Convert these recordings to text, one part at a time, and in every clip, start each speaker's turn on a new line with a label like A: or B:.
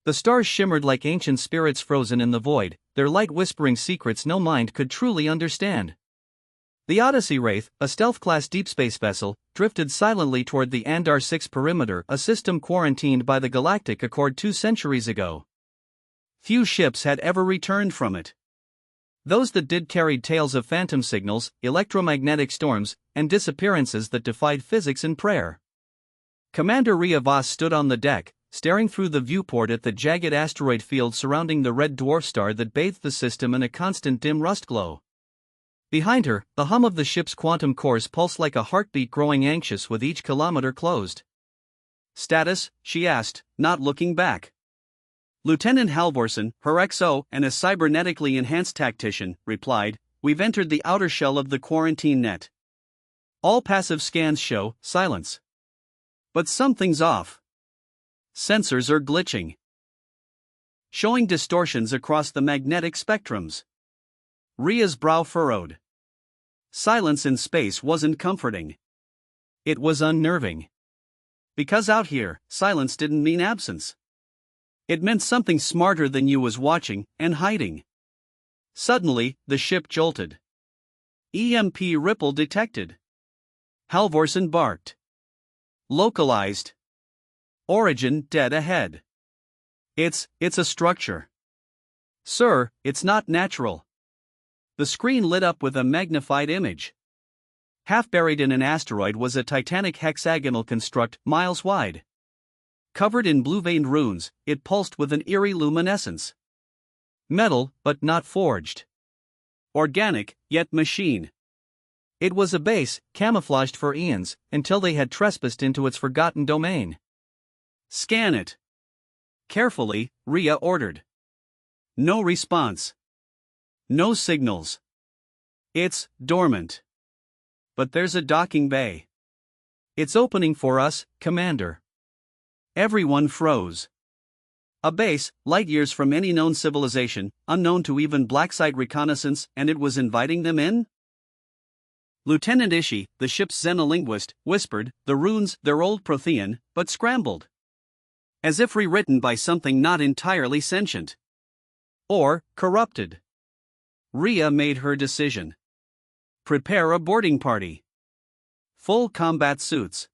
A: The stars shimmered like ancient spirits frozen in the void, their light whispering secrets no mind could truly understand. The Odyssey Wraith, a stealth-class deep space vessel, drifted silently toward the Andar-6 perimeter, a system quarantined by the Galactic Accord 2 centuries ago. Few ships had ever returned from it. Those that did carried tales of phantom signals, electromagnetic storms, and disappearances that defied physics and prayer. Commander Rhea Voss stood on the deck, staring through the viewport at the jagged asteroid field surrounding the red dwarf star that bathed the system in a constant dim rust glow. Behind her, the hum of the ship's quantum cores pulsed like a heartbeat, growing anxious with each kilometer closed. "Status?" she asked, not looking back. Lieutenant Halvorsen, her XO and a cybernetically enhanced tactician, replied, "We've entered the outer shell of the quarantine net. All passive scans show silence. But something's off. Sensors are glitching, showing distortions across the magnetic spectrums." Rhea's brow furrowed. Silence in space wasn't comforting. It was unnerving. Because out here, silence didn't mean absence. It meant something smarter than you was watching and hiding. Suddenly, the ship jolted. EMP ripple detected. Halvorsen barked. Localized. Origin dead ahead. It's a structure. Sir, it's not natural. The screen lit up with a magnified image. Half buried in an asteroid was a titanic hexagonal construct, miles wide. Covered in blue-veined runes, it pulsed with an eerie luminescence. Metal, but not forged. Organic, yet machine. It was a base, camouflaged for eons, until they had trespassed into its forgotten domain. "Scan it." Carefully, Rhea ordered. No response. No signals. "It's dormant. But there's a docking bay." "It's opening for us, Commander." Everyone froze. A base, light years from any known civilization, unknown to even blacksite reconnaissance, and it was inviting them in? Lieutenant Ishii, the ship's xenolinguist, whispered, "The runes, they're old Prothean, but scrambled. As if rewritten by something not entirely sentient. Or corrupted." Rhea made her decision. "Prepare a boarding party. Full combat suits.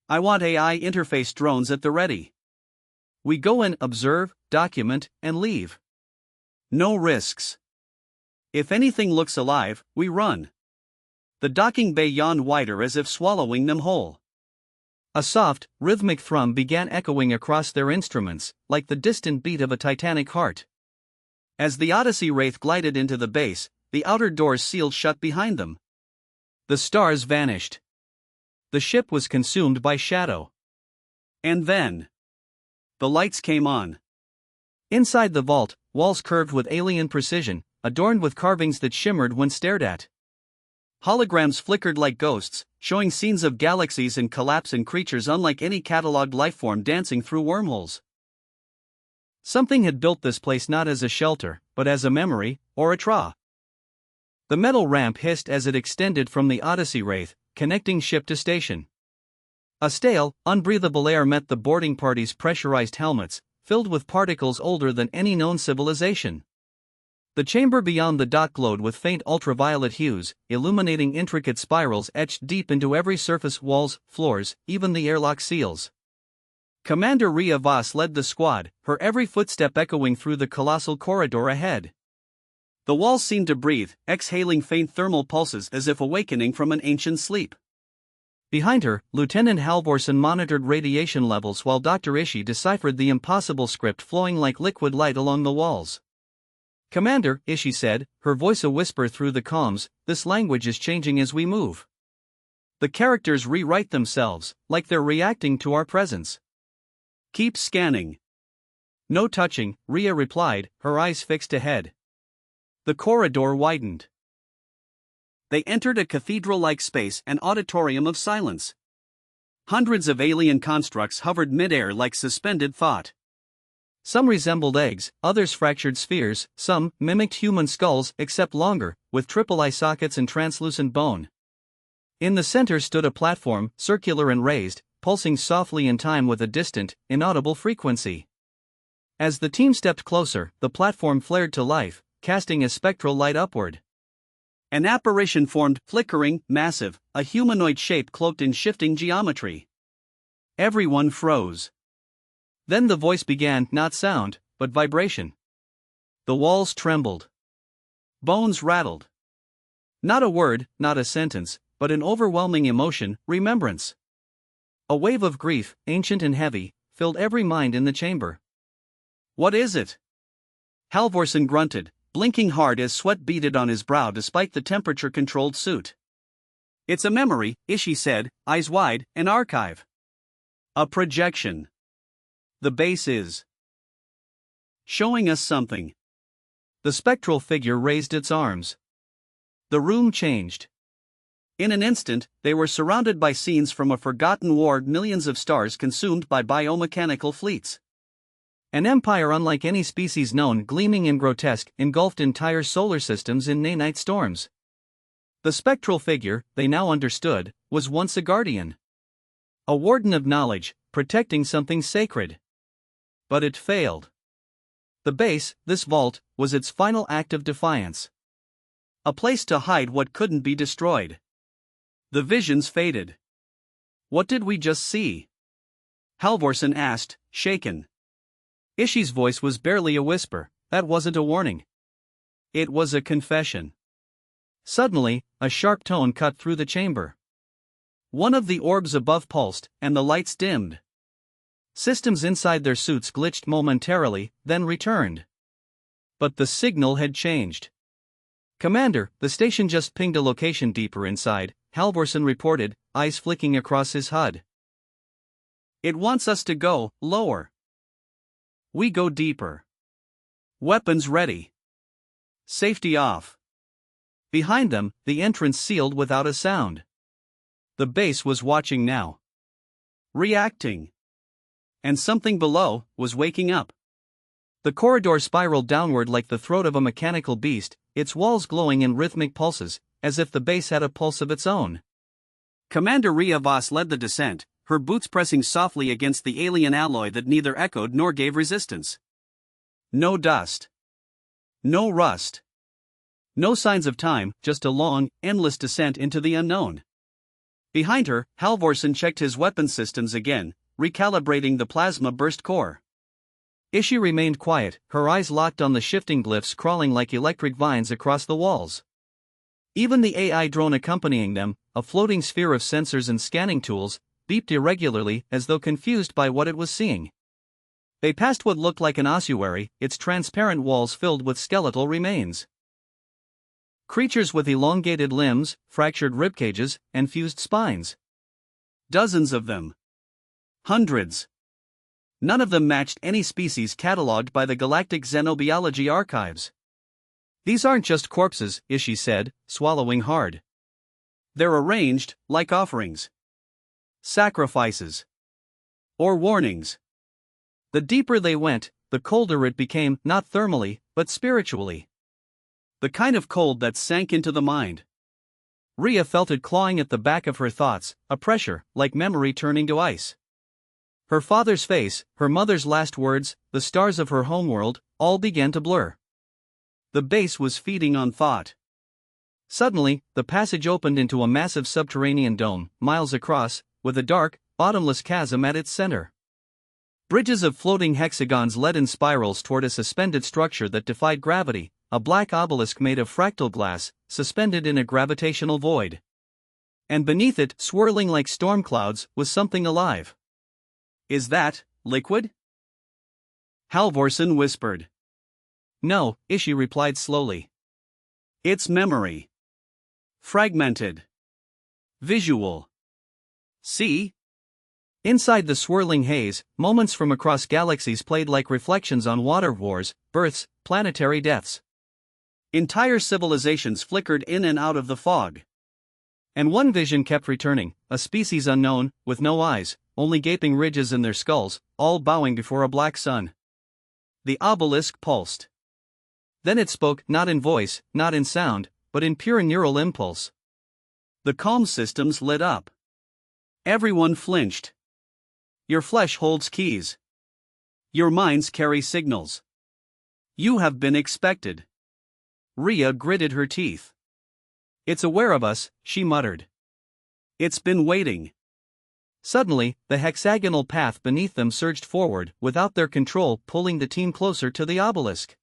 A: I want AI interface drones at the ready. We go in, observe, document, and leave. No risks. If anything looks alive, we run." The docking bay yawned wider as if swallowing them whole. A soft, rhythmic thrum began echoing across their instruments, like the distant beat of a titanic heart. As the Odyssey Wraith glided into the base, the outer doors sealed shut behind them. The stars vanished. The ship was consumed by shadow. And then the lights came on. Inside the vault, walls curved with alien precision, adorned with carvings that shimmered when stared at. Holograms flickered like ghosts, showing scenes of galaxies and collapsing creatures unlike any catalogued lifeform dancing through wormholes. Something had built this place not as a shelter, but as a memory, or a tra. The metal ramp hissed as it extended from the Odyssey Wraith, connecting ship to station. A stale, unbreathable air met the boarding party's pressurized helmets, filled with particles older than any known civilization. The chamber beyond the dock glowed with faint ultraviolet hues, illuminating intricate spirals etched deep into every surface, walls, floors, even the airlock seals. Commander Rhea Voss led the squad, her every footstep echoing through the colossal corridor ahead. The walls seemed to breathe, exhaling faint thermal pulses as if awakening from an ancient sleep. Behind her, Lieutenant Halvorsen monitored radiation levels while Dr. Ishii deciphered the impossible script flowing like liquid light along the walls. "Commander," Ishii said, her voice a whisper through the comms, "this language is changing as we move. The characters rewrite themselves, like they're reacting to our presence." "Keep scanning." "No touching," Rhea replied, her eyes fixed ahead. The corridor widened. They entered a cathedral-like space, an auditorium of silence. Hundreds of alien constructs hovered midair like suspended thought. Some resembled eggs, others fractured spheres, some mimicked human skulls except longer, with triple eye sockets and translucent bone. In the center stood a platform, circular and raised, pulsing softly in time with a distant, inaudible frequency. As the team stepped closer, the platform flared to life, casting a spectral light upward. An apparition formed, flickering, massive, a humanoid shape cloaked in shifting geometry. Everyone froze. Then the voice began, not sound, but vibration. The walls trembled. Bones rattled. Not a word, not a sentence, but an overwhelming emotion, remembrance. A wave of grief, ancient and heavy, filled every mind in the chamber. What is it? Halvorsen grunted, blinking hard as sweat beaded on his brow despite the temperature-controlled suit. It's a memory, Ishi said, eyes wide, an archive. A projection. The base is showing us something. The spectral figure raised its arms. The room changed. In an instant, they were surrounded by scenes from a forgotten war, millions of stars consumed by biomechanical fleets. An empire unlike any species known, gleaming and grotesque, engulfed entire solar systems in nanite storms. The spectral figure, they now understood, was once a guardian. A warden of knowledge, protecting something sacred. But it failed. The base, this vault, was its final act of defiance. A place to hide what couldn't be destroyed. The visions faded. What did we just see? Halvorsen asked, shaken. Ishi's voice was barely a whisper. That wasn't a warning. It was a confession. Suddenly, a sharp tone cut through the chamber. One of the orbs above pulsed, and the lights dimmed. Systems inside their suits glitched momentarily, then returned. But the signal had changed. Commander, the station just pinged a location deeper inside, Halvorsen reported, eyes flicking across his HUD. It wants us to go lower. We go deeper. Weapons ready. Safety off. Behind them, the entrance sealed without a sound. The base was watching now. Reacting. And something below was waking up. The corridor spiraled downward like the throat of a mechanical beast, its walls glowing in rhythmic pulses, as if the base had a pulse of its own. Commander Ria Voss led the descent, her boots pressing softly against the alien alloy that neither echoed nor gave resistance. No dust. No rust. No signs of time, just a long, endless descent into the unknown. Behind her, Halvorsen checked his weapon systems again, recalibrating the plasma burst core. Ishi remained quiet, her eyes locked on the shifting glyphs crawling like electric vines across the walls. Even the AI drone accompanying them, a floating sphere of sensors and scanning tools, beeped irregularly as though confused by what it was seeing. They passed what looked like an ossuary, its transparent walls filled with skeletal remains. Creatures with elongated limbs, fractured ribcages, and fused spines. Dozens of them. Hundreds. None of them matched any species catalogued by the Galactic Xenobiology Archives. These aren't just corpses, Ishi said, swallowing hard. They're arranged, like offerings. Sacrifices. Or warnings. The deeper they went, the colder it became, not thermally, but spiritually. The kind of cold that sank into the mind. Ria felt it clawing at the back of her thoughts, a pressure, like memory turning to ice. Her father's face, her mother's last words, the stars of her homeworld, all began to blur. The base was feeding on thought. Suddenly, the passage opened into a massive subterranean dome, miles across, with a dark, bottomless chasm at its center. Bridges of floating hexagons led in spirals toward a suspended structure that defied gravity, a black obelisk made of fractal glass, suspended in a gravitational void. And beneath it, swirling like storm clouds, was something alive. Is that liquid? Halvorsen whispered. No, Ishi replied slowly. It's memory. Fragmented. Visual. See? Inside the swirling haze, moments from across galaxies played like reflections on water wars, births, planetary deaths. Entire civilizations flickered in and out of the fog. And one vision kept returning, a species unknown, with no eyes, only gaping ridges in their skulls, all bowing before a black sun. The obelisk pulsed. Then it spoke, not in voice, not in sound, but in pure neural impulse. The calm systems lit up. Everyone flinched. Your flesh holds keys. Your minds carry signals. You have been expected. Rhea gritted her teeth. It's aware of us, she muttered. It's been waiting. Suddenly, the hexagonal path beneath them surged forward, without their control pulling the team closer to the obelisk.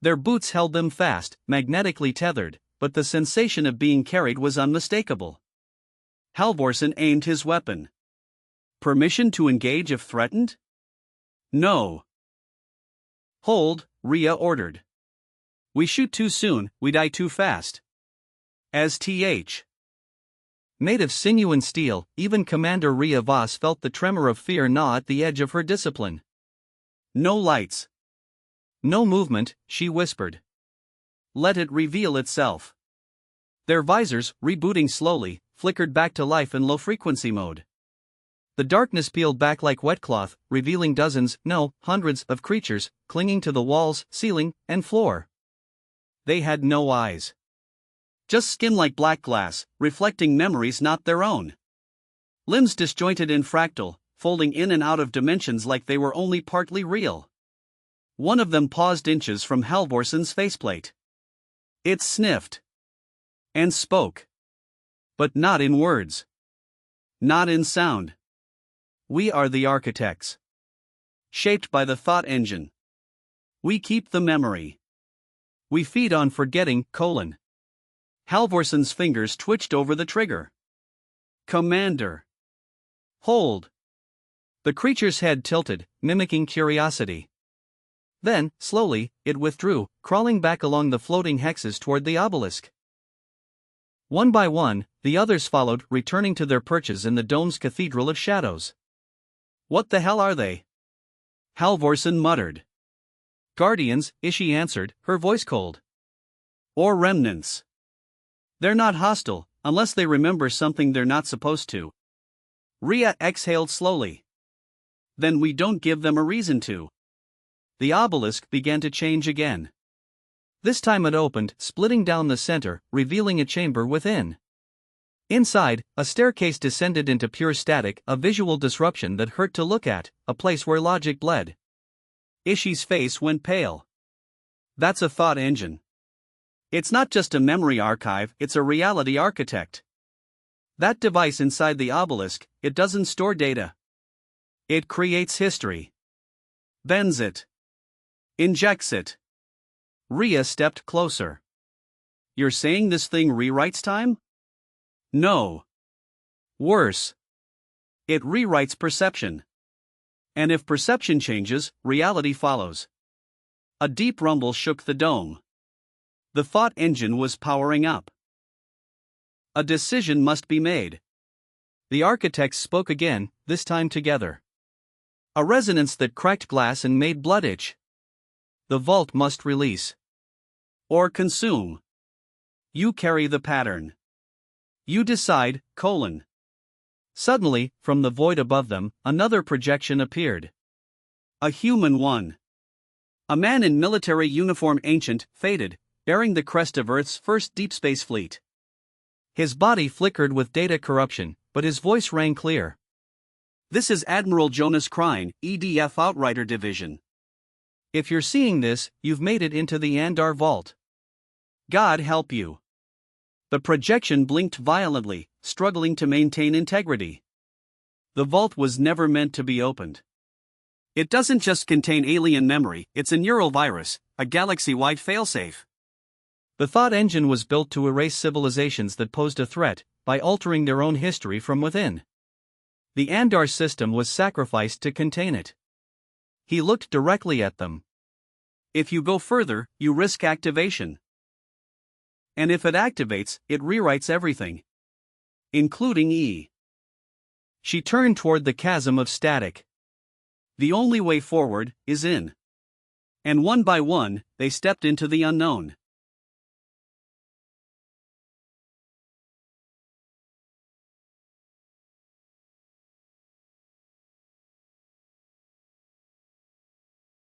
A: Their boots held them fast, magnetically tethered, but the sensation of being carried was unmistakable. Halvorsen aimed his weapon. Permission to engage if threatened? No. Hold, Rhea ordered. We shoot too soon, we die too fast. As th. Made of sinew and steel, even Commander Rhea Voss felt the tremor of fear gnaw at the edge of her discipline. No lights. No movement, she whispered. Let it reveal itself. Their visors, rebooting slowly, flickered back to life in low-frequency mode. The darkness peeled back like wet cloth, revealing dozens, no, hundreds of creatures, clinging to the walls, ceiling, and floor. They had no eyes. Just skin like black glass, reflecting memories not their own. Limbs disjointed and fractal, folding in and out of dimensions like they were only partly real. One of them paused inches from Halvorsen's faceplate. It sniffed. And spoke. But not in words. Not in sound. We are the architects. Shaped by the thought engine. We keep the memory. We feed on forgetting, Halvorsen's fingers twitched over the trigger. Commander. Hold. The creature's head tilted, mimicking curiosity. Then, slowly, it withdrew, crawling back along the floating hexes toward the obelisk. One by one, the others followed, returning to their perches in the dome's cathedral of shadows. What the hell are they? Halvorsen muttered. Guardians, Ishi answered, her voice cold. Or remnants. They're not hostile, unless they remember something they're not supposed to. Rhea exhaled slowly. Then we don't give them a reason to. The obelisk began to change again. This time it opened, splitting down the center, revealing a chamber within. Inside, a staircase descended into pure static, a visual disruption that hurt to look at, a place where logic bled. Ishi's face went pale. That's a thought engine. It's not just a memory archive, it's a reality architect. That device inside the obelisk, it doesn't store data. It creates history. Bends it. Injects it. Rhea stepped closer. You're saying this thing rewrites time? No. Worse. It rewrites perception. And if perception changes, reality follows. A deep rumble shook the dome. The thought engine was powering up. A decision must be made. The architects spoke again, this time together. A resonance that cracked glass and made blood itch. The vault must release. Or consume. You carry the pattern. You decide, Suddenly, from the void above them, another projection appeared. A human one. A man in military uniform, ancient, faded, bearing the crest of Earth's first deep space fleet. His body flickered with data corruption, but his voice rang clear. This is Admiral Jonas Krein, EDF Outrider Division. If you're seeing this, you've made it into the Andar Vault. God help you. The projection blinked violently, struggling to maintain integrity. The vault was never meant to be opened. It doesn't just contain alien memory, it's a neural virus, a galaxy-wide failsafe. The thought engine was built to erase civilizations that posed a threat, by altering their own history from within. The Andar system was sacrificed to contain it. He looked directly at them. If you go further, you risk activation. And if it activates, it rewrites everything. Including E. She turned toward the chasm of static. The only way forward is in. And one by one, they stepped into the unknown.